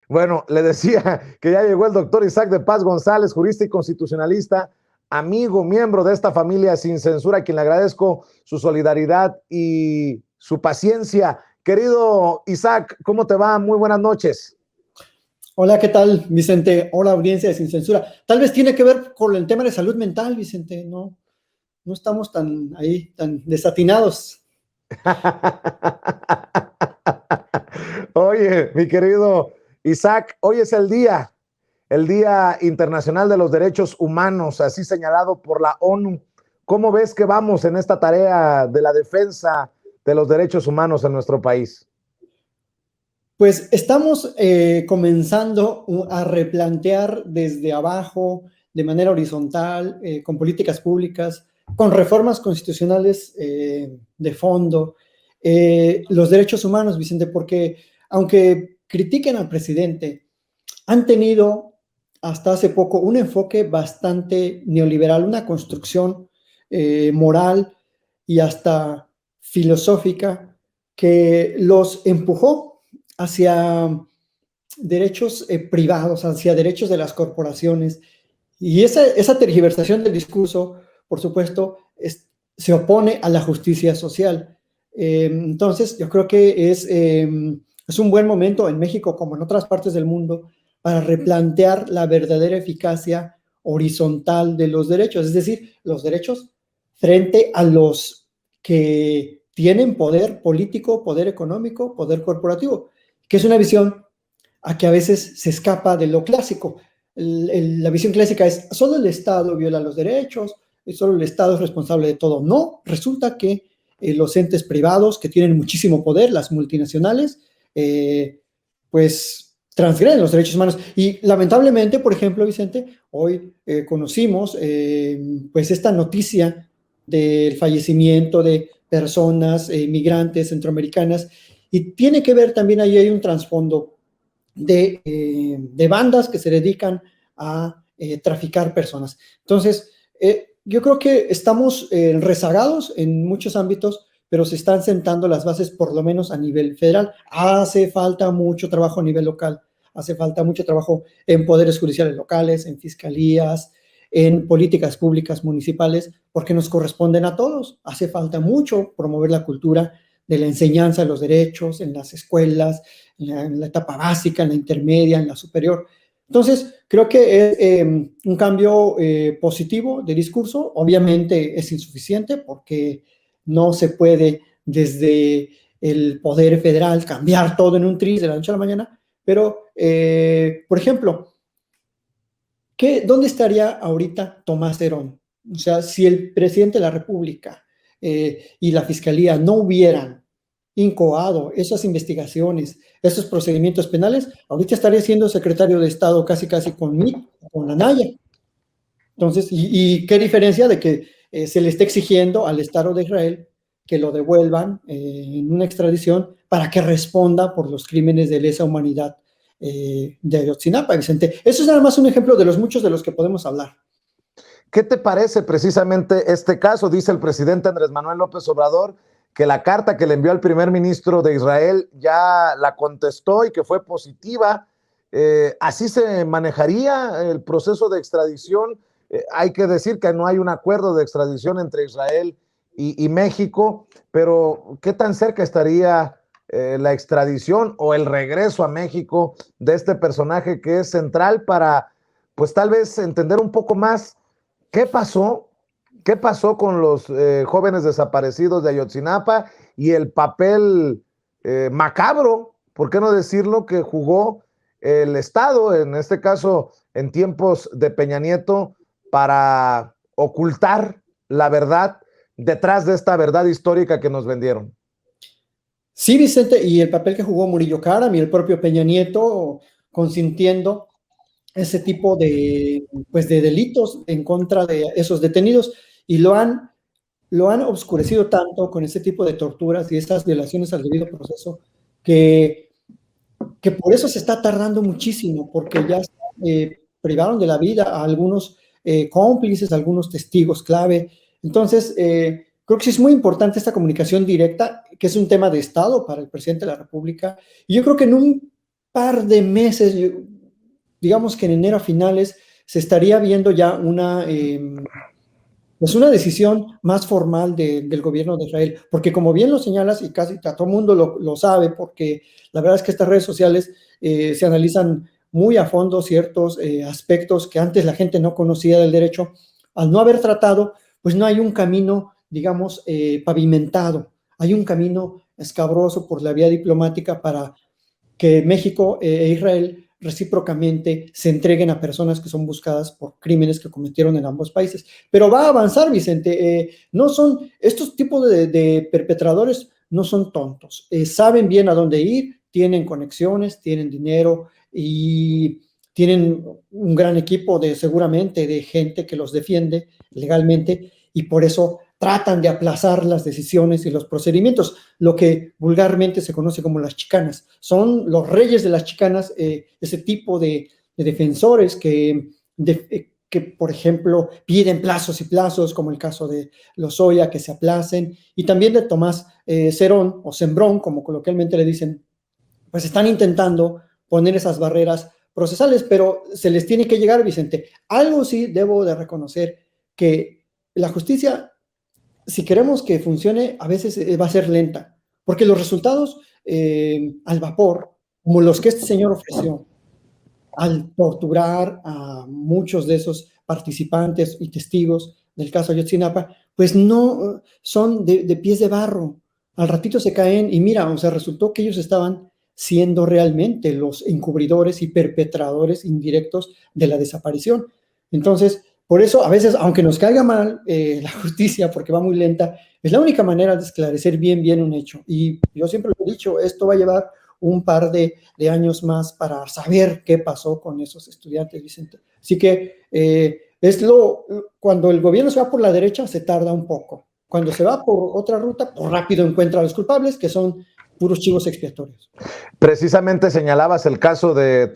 Bueno, le decía que ya llegó el doctor Isaac de Paz González, jurista y constitucionalista, amigo, miembro de esta familia sin censura, a quien le agradezco su solidaridad y su paciencia. Querido Isaac, ¿cómo te va? Muy buenas noches. Hola, ¿qué tal, Vicente? Hola, audiencia de Sin Censura. Tal vez tiene que ver con el tema de salud mental, Vicente. No estamos tan ahí, tan desatinados. Oye, mi querido Isaac, hoy es el Día Internacional de los Derechos Humanos, así señalado por la ONU. ¿Cómo ves que vamos en esta tarea de la defensa de los derechos humanos en nuestro país? Pues estamos comenzando a replantear desde abajo, de manera horizontal, con políticas públicas, con reformas constitucionales de fondo, los derechos humanos, Vicente, porque aunque critiquen al presidente, han tenido hasta hace poco un enfoque bastante neoliberal, una construcción moral y hasta filosófica que los empujó hacia derechos privados, hacia derechos de las corporaciones. Y esa tergiversación del discurso, por supuesto, se opone a la justicia social. Entonces, yo creo que es un buen momento en México, como en otras partes del mundo, para replantear la verdadera eficacia horizontal de los derechos, es decir, los derechos frente a los que tienen poder político, poder económico, poder corporativo, que es una visión a que a veces se escapa de lo clásico. La visión clásica es solo el Estado viola los derechos, solo el Estado es responsable de todo. No, resulta que los entes privados que tienen muchísimo poder, las multinacionales, pues transgreden los derechos humanos. Y lamentablemente, por ejemplo, Vicente, hoy conocimos pues esta noticia del fallecimiento de personas migrantes centroamericanas y tiene que ver también, ahí hay un trasfondo de bandas que se dedican a traficar personas. Entonces, yo creo que estamos rezagados en muchos ámbitos, pero se están sentando las bases por lo menos a nivel federal. Hace falta mucho trabajo a nivel local, hace falta mucho trabajo en poderes judiciales locales, en fiscalías, en políticas públicas municipales, porque nos corresponden a todos. Hace falta mucho promover la cultura de la enseñanza de los derechos en las escuelas, en la etapa básica, en la intermedia, en la superior. Entonces, creo que es un cambio positivo de discurso. Obviamente es insuficiente porque no se puede desde el poder federal cambiar todo en un tris de la noche a la mañana, pero, por ejemplo, ¿dónde estaría ahorita Tomás Herón? O sea, si el presidente de la República y la Fiscalía no hubieran incoado esas investigaciones, esos procedimientos penales, ahorita estaría siendo secretario de Estado casi casi conmigo, con Anaya. Entonces, ¿y qué diferencia de que se le esté exigiendo al Estado de Israel que lo devuelvan en una extradición para que responda por los crímenes de lesa humanidad de Ayotzinapa, Vicente? Eso es nada más un ejemplo de los muchos de los que podemos hablar. ¿Qué te parece precisamente este caso? Dice el presidente Andrés Manuel López Obrador que la carta que le envió al primer ministro de Israel ya la contestó y que fue positiva. ¿Así se manejaría el proceso de extradición? Hay que decir que no hay un acuerdo de extradición entre Israel y México, pero ¿qué tan cerca estaría la extradición o el regreso a México de este personaje que es central para, pues tal vez entender un poco más qué pasó, qué pasó con los jóvenes desaparecidos de Ayotzinapa y el papel macabro, por qué no decirlo, que jugó el Estado, en este caso en tiempos de Peña Nieto, para ocultar la verdad detrás de esta verdad histórica que nos vendieron? Sí, Vicente, y el papel que jugó Murillo Karam y el propio Peña Nieto consintiendo ese tipo pues de delitos en contra de esos detenidos y lo han obscurecido tanto con ese tipo de torturas y estas violaciones al debido proceso que, que por eso se está tardando muchísimo, porque ya privaron de la vida a algunos cómplices, a algunos testigos clave. Entonces, creo que sí es muy importante esta comunicación directa, que es un tema de Estado para el presidente de la República. Y yo creo que en un par de meses, digamos que en enero a finales, se estaría viendo ya pues una decisión más formal del gobierno de Israel, porque como bien lo señalas, y casi todo el mundo lo sabe, porque la verdad es que estas redes sociales se analizan muy a fondo ciertos aspectos que antes la gente no conocía del derecho. Al no haber tratado, pues no hay un camino, digamos, pavimentado, hay un camino escabroso por la vía diplomática para que México e Israel recíprocamente se entreguen a personas que son buscadas por crímenes que cometieron en ambos países. Pero va a avanzar, Vicente. No son, estos tipos de perpetradores no son tontos. Saben bien a dónde ir, tienen conexiones, tienen dinero y tienen un gran equipo seguramente de gente que los defiende legalmente y por eso tratan de aplazar las decisiones y los procedimientos, lo que vulgarmente se conoce como las chicanas. Son los reyes de las chicanas, ese tipo de defensores que, por ejemplo, piden plazos y plazos, como el caso de Lozoya, que se aplacen, y también de Tomás Cerón, o Sembrón, como coloquialmente le dicen, pues están intentando poner esas barreras procesales, pero se les tiene que llegar, Vicente. Algo sí debo de reconocer, que la justicia, si queremos que funcione, a veces va a ser lenta, porque los resultados al vapor, como los que este señor ofreció, al torturar a muchos de esos participantes y testigos del caso Ayotzinapa, pues no son de pies de barro. Al ratito se caen y mira, o sea, resultó que ellos estaban siendo realmente los encubridores y perpetradores indirectos de la desaparición. Entonces, por eso, a veces, aunque nos caiga mal la justicia, porque va muy lenta, es la única manera de esclarecer bien un hecho. Y yo siempre lo he dicho, esto va a llevar un par de años más para saber qué pasó con esos estudiantes, Vicente. Así que cuando el gobierno se va por la derecha, se tarda un poco. Cuando se va por otra ruta, pues rápido encuentra a los culpables, que son puros chivos expiatorios. Precisamente señalabas el caso de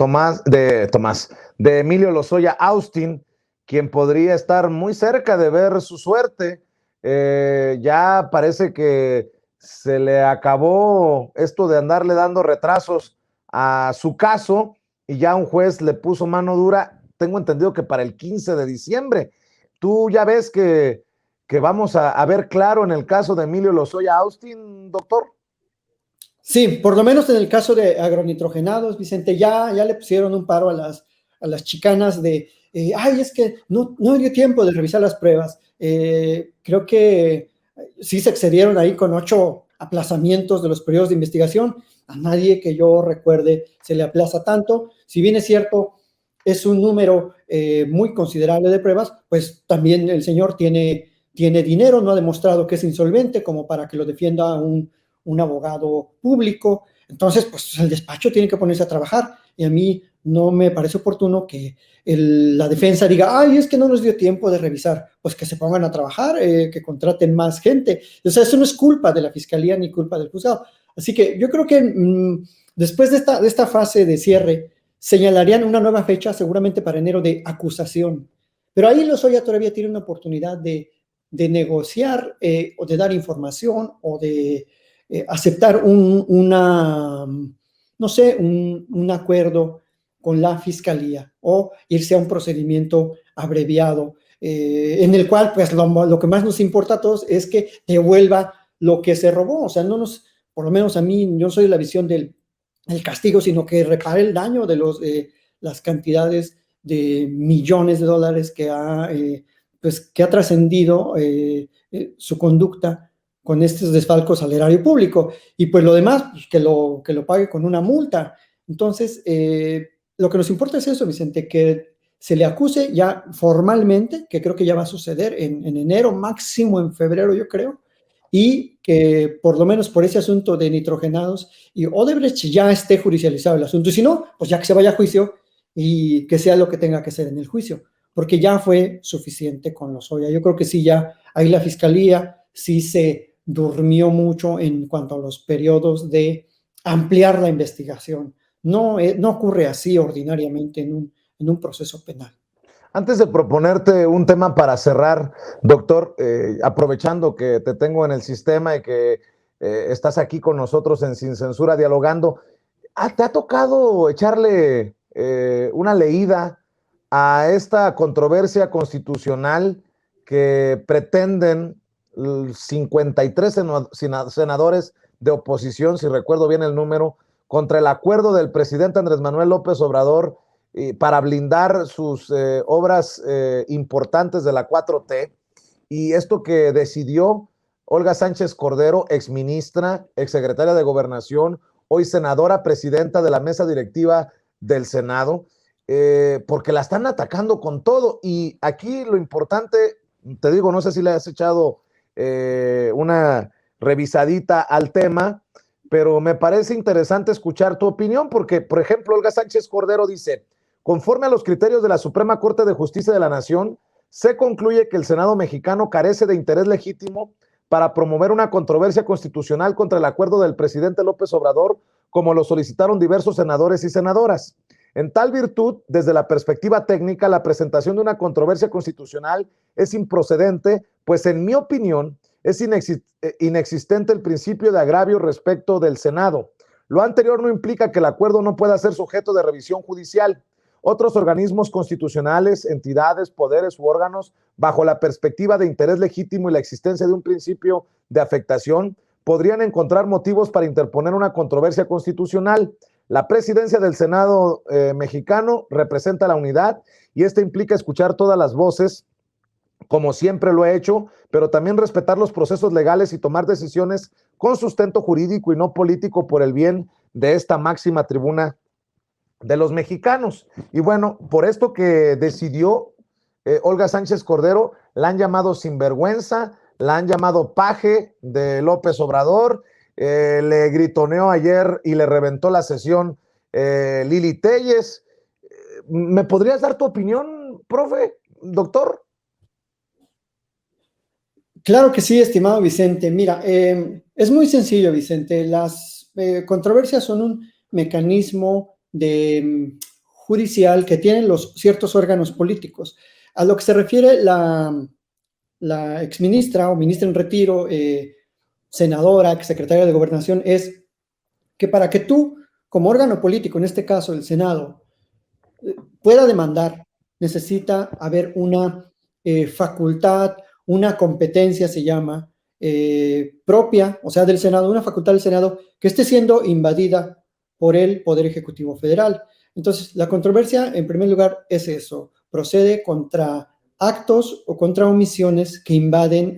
de Emilio Lozoya Austin, quien podría estar muy cerca de ver su suerte. Ya parece que se le acabó esto de andarle dando retrasos a su caso y ya un juez le puso mano dura, tengo entendido que para el 15 de diciembre. Tú ya ves que vamos a ver claro en el caso de Emilio Lozoya Austin, doctor. Sí, por lo menos en el caso de agronitrogenados, Vicente, ya le pusieron un paro a las chicanas de, ay, es que no dio tiempo de revisar las pruebas. Creo que sí se excedieron ahí con 8 aplazamientos de los periodos de investigación. A nadie que yo recuerde se le aplaza tanto. Si bien es cierto, es un número muy considerable de pruebas, pues también el señor tiene dinero, no ha demostrado que es insolvente como para que lo defienda un abogado público. Entonces, pues el despacho tiene que ponerse a trabajar y a mí no me parece oportuno que la defensa diga, ay, es que no nos dio tiempo de revisar. Pues que se pongan a trabajar, que contraten más gente. O sea, eso no es culpa de la fiscalía ni culpa del juzgado. Así que yo creo que después de esta fase de cierre, señalarían una nueva fecha, seguramente para enero, de acusación. Pero ahí Lozoya todavía tiene una oportunidad de negociar o de dar información o de aceptar no sé, un acuerdo con la fiscalía o irse a un procedimiento abreviado en el cual, pues, lo que más nos importa a todos es que devuelva lo que se robó. O sea, por lo menos a mí, yo no soy de la visión del castigo, sino que repare el daño de las cantidades de millones de dólares que ha trascendido su conducta con estos desfalcos al erario público. Y pues lo demás, pues, que lo pague con una multa. Entonces, lo que nos importa es eso, Vicente, que se le acuse ya formalmente, que creo que ya va a suceder en enero, máximo en febrero, yo creo, y que por lo menos por ese asunto de nitrogenados y Odebrecht ya esté judicializado el asunto. Y si no, pues ya que se vaya a juicio y que sea lo que tenga que ser en el juicio, porque ya fue suficiente con Lozoya. Yo creo que sí, ya ahí la fiscalía sí se durmió mucho en cuanto a los periodos de ampliar la investigación. No ocurre así ordinariamente en un proceso penal. Antes de proponerte un tema para cerrar, doctor, aprovechando que te tengo en el sistema y que estás aquí con nosotros en Sin Censura dialogando, ¿Te ha tocado echarle una leída a esta controversia constitucional que pretenden 53 senadores de oposición, si recuerdo bien el número, contra el acuerdo del presidente Andrés Manuel López Obrador para blindar sus obras importantes de la 4T? Y esto que decidió Olga Sánchez Cordero, exministra, exsecretaria de Gobernación, hoy senadora, presidenta de la mesa directiva del Senado, porque la están atacando con todo. Y aquí lo importante, te digo, no sé si le has echado una revisadita al tema, pero me parece interesante escuchar tu opinión, porque, por ejemplo, Olga Sánchez Cordero dice, conforme a los criterios de la Suprema Corte de Justicia de la Nación, se concluye que el Senado mexicano carece de interés legítimo para promover una controversia constitucional contra el acuerdo del presidente López Obrador, como lo solicitaron diversos senadores y senadoras. En tal virtud, desde la perspectiva técnica, la presentación de una controversia constitucional es improcedente, pues en mi opinión es inexistente el principio de agravio respecto del Senado. Lo anterior no implica que el acuerdo no pueda ser sujeto de revisión judicial. Otros organismos constitucionales, entidades, poderes u órganos, bajo la perspectiva de interés legítimo y la existencia de un principio de afectación, podrían encontrar motivos para interponer una controversia constitucional. La presidencia del Senado mexicano representa la unidad y esto implica escuchar todas las voces, como siempre lo he hecho, pero también respetar los procesos legales y tomar decisiones con sustento jurídico y no político por el bien de esta máxima tribuna de los mexicanos. Y bueno, por esto que decidió Olga Sánchez Cordero, la han llamado sinvergüenza, la han llamado paje de López Obrador, le gritoneó ayer y le reventó la sesión Lili Téllez. ¿Me podrías dar tu opinión, profe, doctor? Claro que sí, estimado Vicente. Mira, es muy sencillo, Vicente. Las controversias son un mecanismo judicial que tienen los ciertos órganos políticos. A lo que se refiere la exministra o ministra en retiro, senadora, secretaria de Gobernación, es que para que tú, como órgano político, en este caso el Senado, pueda demandar, necesita haber una facultad, una competencia se llama, propia, o sea, del Senado, una facultad del Senado que esté siendo invadida por el Poder Ejecutivo Federal. Entonces, la controversia, en primer lugar, es eso, procede contra actos o contra omisiones que invaden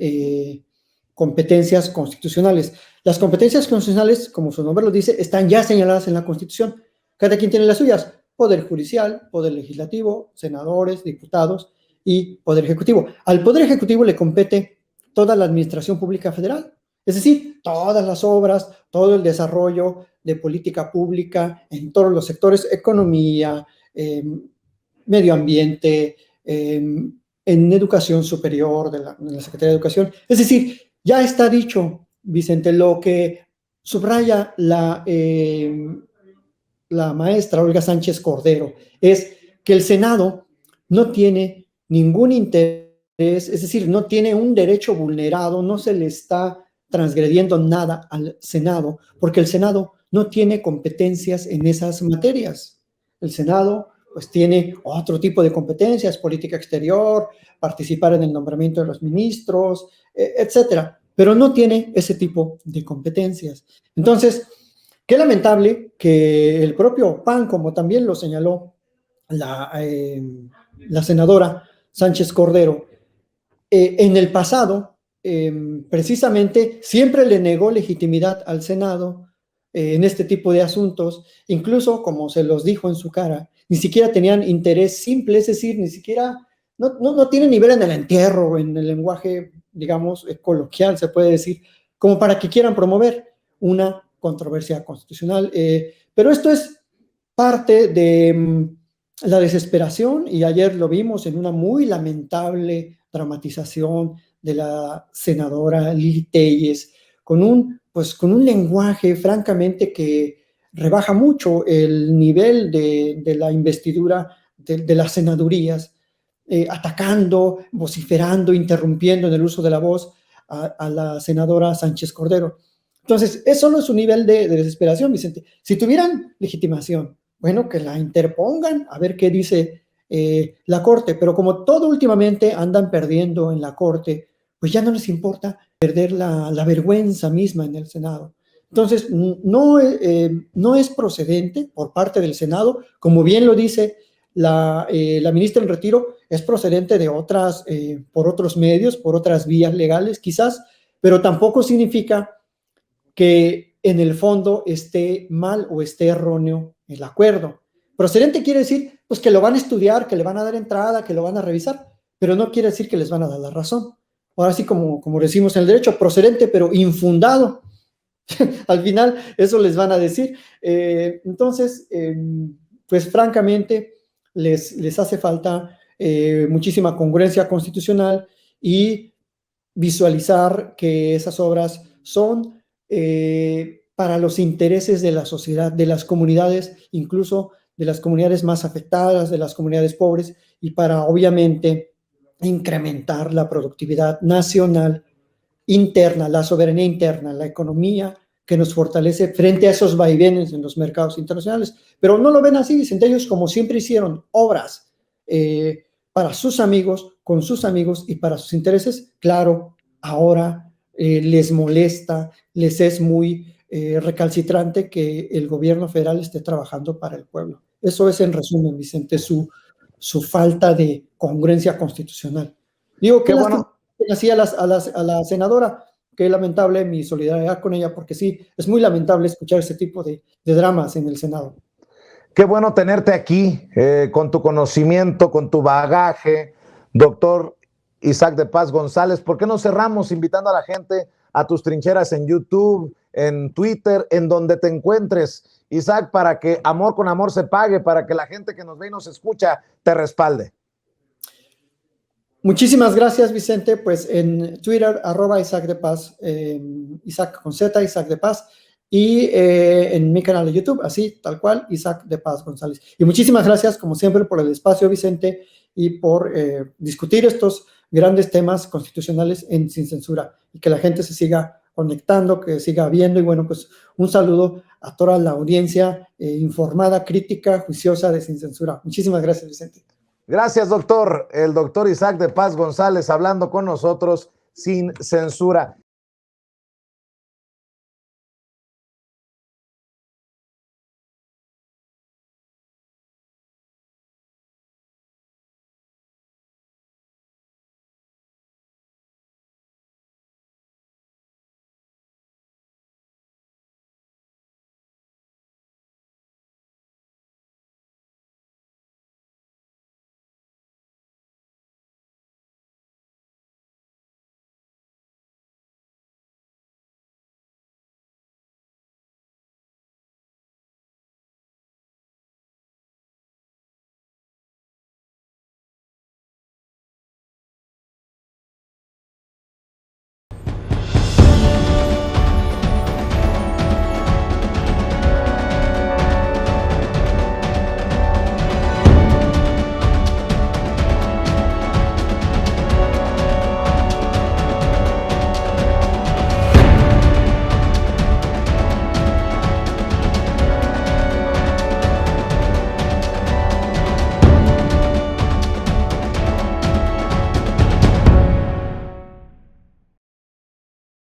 competencias constitucionales. Las competencias constitucionales, como su nombre lo dice, están ya señaladas en la Constitución. Cada quien tiene las suyas: Poder Judicial, Poder Legislativo, senadores, diputados y Poder Ejecutivo. Al Poder Ejecutivo le compete toda la administración pública federal, es decir, todas las obras, todo el desarrollo de política pública en todos los sectores: economía, medio ambiente, en educación superior de la Secretaría de Educación. Es decir, ya está dicho, Vicente, lo que subraya la maestra Olga Sánchez Cordero es que el Senado no tiene ningún interés, es decir, no tiene un derecho vulnerado, no se le está transgrediendo nada al Senado, porque el Senado no tiene competencias en esas materias. El Senado pues tiene otro tipo de competencias: política exterior, participar en el nombramiento de los ministros, etcétera, pero no tiene ese tipo de competencias. Entonces, qué lamentable que el propio PAN, como también lo señaló la senadora Sánchez Cordero, en el pasado, precisamente, siempre le negó legitimidad al Senado en este tipo de asuntos, incluso, como se los dijo en su cara, ni siquiera tenían interés simple, es decir, ni siquiera, no tienen nivel en el entierro, en el lenguaje, digamos, coloquial, se puede decir, como para que quieran promover una controversia constitucional. Pero esto es parte de la desesperación, y ayer lo vimos en una muy lamentable dramatización de la senadora Lili Téllez, con un lenguaje francamente que rebaja mucho el nivel de la investidura de las senadurías, atacando, vociferando, interrumpiendo en el uso de la voz a la senadora Sánchez Cordero. Entonces, eso no es un nivel de desesperación, Vicente. Si tuvieran legitimación, bueno, que la interpongan, a ver qué dice la Corte, pero como todo últimamente andan perdiendo en la Corte, pues ya no les importa perder la vergüenza misma en el Senado. Entonces, no es procedente por parte del Senado, como bien lo dice la ministra en retiro, es procedente de por otros medios, por otras vías legales quizás, pero tampoco significa que en el fondo esté mal o esté erróneo el acuerdo. Procedente quiere decir pues que lo van a estudiar, que le van a dar entrada, que lo van a revisar, pero no quiere decir que les van a dar la razón. Ahora sí, como decimos en el derecho, procedente pero infundado. Al final eso les van a decir. Entonces, pues francamente les hace falta muchísima congruencia constitucional y visualizar que esas obras son para los intereses de la sociedad, de las comunidades, incluso de las comunidades más afectadas, de las comunidades pobres, y para obviamente incrementar la productividad nacional interna, la soberanía interna, la economía que nos fortalece frente a esos vaivenes en los mercados internacionales. Pero no lo ven así, Vicente. Ellos, como siempre hicieron obras para sus amigos, con sus amigos y para sus intereses, claro, ahora les molesta, les es muy recalcitrante que el gobierno federal esté trabajando para el pueblo. Eso es, en resumen, Vicente, su falta de congruencia constitucional. Digo, qué lástima así a la senadora, qué lamentable, mi solidaridad con ella, porque sí, es muy lamentable escuchar ese tipo de dramas en el Senado. Qué bueno tenerte aquí, con tu conocimiento, con tu bagaje, doctor Isaac de Paz González. ¿Por qué no cerramos invitando a la gente a tus trincheras en YouTube, en Twitter, en donde te encuentres, Isaac, para que amor con amor se pague, para que la gente que nos ve y nos escucha te respalde? Muchísimas gracias, Vicente. Pues en Twitter, @Isaac de Paz, Isaac con Z, Isaac de Paz, y en mi canal de YouTube, así, tal cual, Isaac de Paz González. Y muchísimas gracias, como siempre, por el espacio, Vicente, y por discutir estos grandes temas constitucionales Sin Censura, y que la gente se siga conectando, que siga viendo, y bueno, pues un saludo a toda la audiencia informada, crítica, juiciosa de Sin Censura. Muchísimas gracias, Vicente. Gracias, doctor. El doctor Isaac de Paz González hablando con nosotros sin censura.